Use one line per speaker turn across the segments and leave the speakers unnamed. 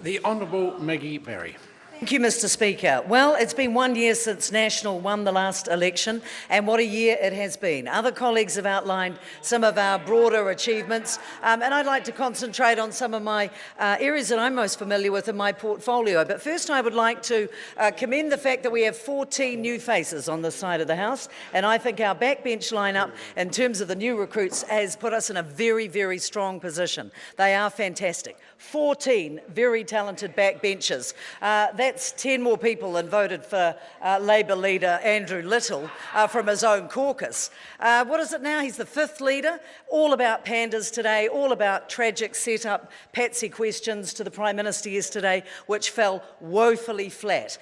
The Honourable Maggie Berry.
Thank you, Mr Speaker. Well, it's been 1 year since National won the last election, and what a year it has been. Other colleagues have outlined some of our broader achievements, and I'd like to concentrate on some of my areas that I'm most familiar with in my portfolio. But first I would like to commend the fact that we have 14 new faces on this side of the House, and I think our backbench lineup in terms of the new recruits has put us in a very, very strong position. They are fantastic. 14 very talented backbenchers. That's 10 more people than voted for Labour leader Andrew Little from his own caucus. What is it now? He's the 5th leader. All about pandas today, all about tragic setup, patsy questions to the Prime Minister yesterday, which fell woefully flat.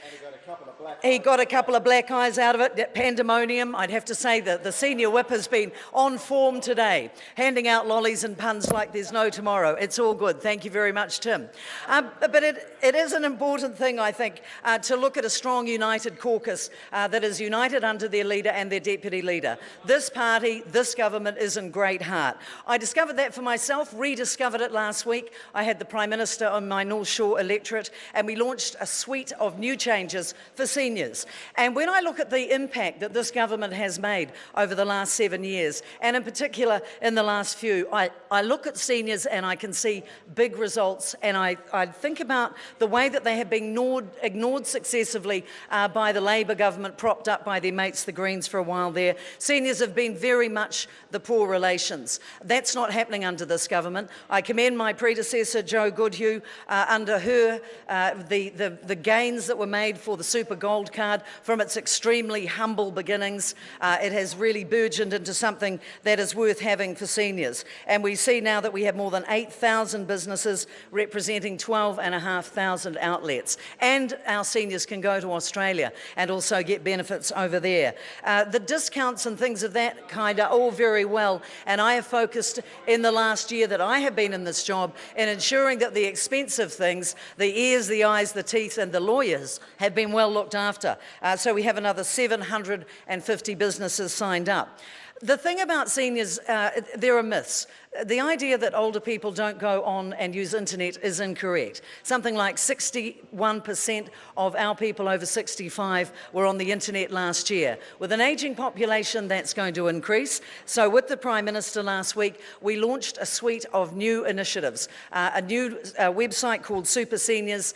He got a couple of black eyes out of it, pandemonium. I'd have to say that the senior whip has been on form today, handing out lollies and puns like there's no tomorrow. It's all good. Thank you very much, Tim. But it is an important thing, I think, to look at a strong, united caucus that is united under their leader and their deputy leader. This party, this government is in great heart. I discovered that for myself, rediscovered it last week. I had the Prime Minister on my North Shore electorate, and we launched a suite of new changes for seniors. And when I look at the impact that this government has made over the last 7 years, and in particular in the last few, I look at seniors and I can see big results, and I think about the way that they have been ignored successively by the Labour government, propped up by their mates the Greens for a while there. Seniors have been very much the poor relations. That's not happening under this government. I commend my predecessor Jo Goodhue. Under her, the gains that were made for the Super Gold Card from its extremely humble beginnings, it has really burgeoned into something that is worth having for seniors. And we see now that we have more than 8,000 businesses representing 12,500 outlets. And our seniors can go to Australia and also get benefits over there. The discounts and things of that kind are all very well, and I have focused in the last year that I have been in this job in ensuring that the expensive things, the ears, the eyes, the teeth and the lawyers have been well looked after. So we have another 750 businesses signed up. The thing about seniors, there are myths. The idea that older people don't go on and use internet is incorrect. Something like 61% of our people over 65 were on the internet last year. With an ageing population, that's going to increase. So with the Prime Minister last week, we launched a suite of new initiatives. A new website called Super Seniors,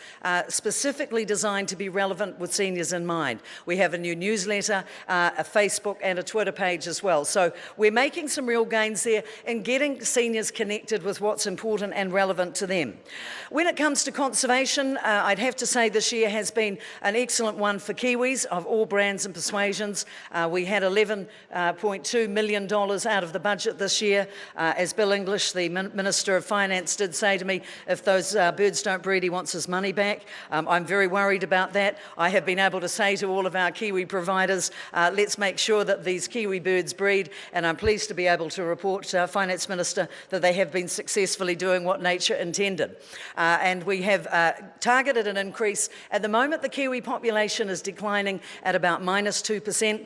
specifically designed to be relevant with seniors in mind. We have a new newsletter, a Facebook and a Twitter page as well. So we're making some real gains there in getting seniors connected with what's important and relevant to them. When it comes to conservation, I'd have to say this year has been an excellent one for Kiwis of all brands and persuasions. We had $11.2 million out of the budget this year. As Bill English, the Minister of Finance, did say to me, if those birds don't breed, he wants his money back. I'm very worried about that. I have been able to say to all of our Kiwi providers, let's make sure that these Kiwi birds breed, and I'm pleased to be able to report to our Finance Minister that they have been successfully doing what nature intended. And we have targeted an increase. At the moment, the Kiwi population is declining at about -2%.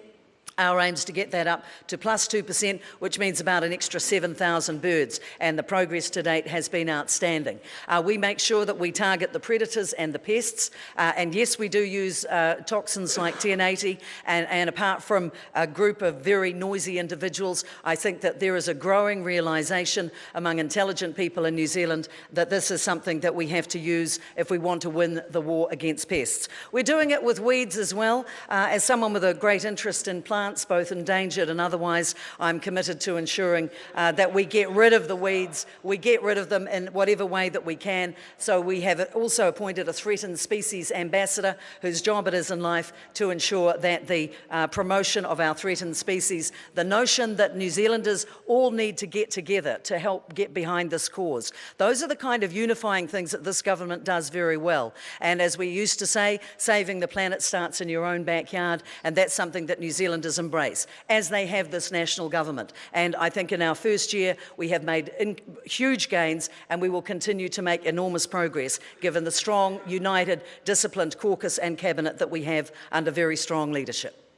Our aim is to get that up to +2%, which means about an extra 7,000 birds, and the progress to date has been outstanding. We make sure that we target the predators and the pests, and yes, we do use toxins like 1080, and apart from a group of very noisy individuals, I think that there is a growing realisation among intelligent people in New Zealand that this is something that we have to use if we want to win the war against pests. We're doing it with weeds as well. As someone with a great interest in plants, both endangered and otherwise, I'm committed to ensuring that we get rid of the weeds, we get rid of them in whatever way that we can. So we have also appointed a threatened species ambassador whose job it is in life to ensure that the promotion of our threatened species, the notion that New Zealanders all need to get together to help get behind this cause. Those are the kind of unifying things that this government does very well. And as we used to say, saving the planet starts in your own backyard, and that's something that New Zealanders embrace, as they have this national government. And I think in our first year, we have made huge gains, and we will continue to make enormous progress, given the strong, united, disciplined caucus and cabinet that we have under very strong leadership.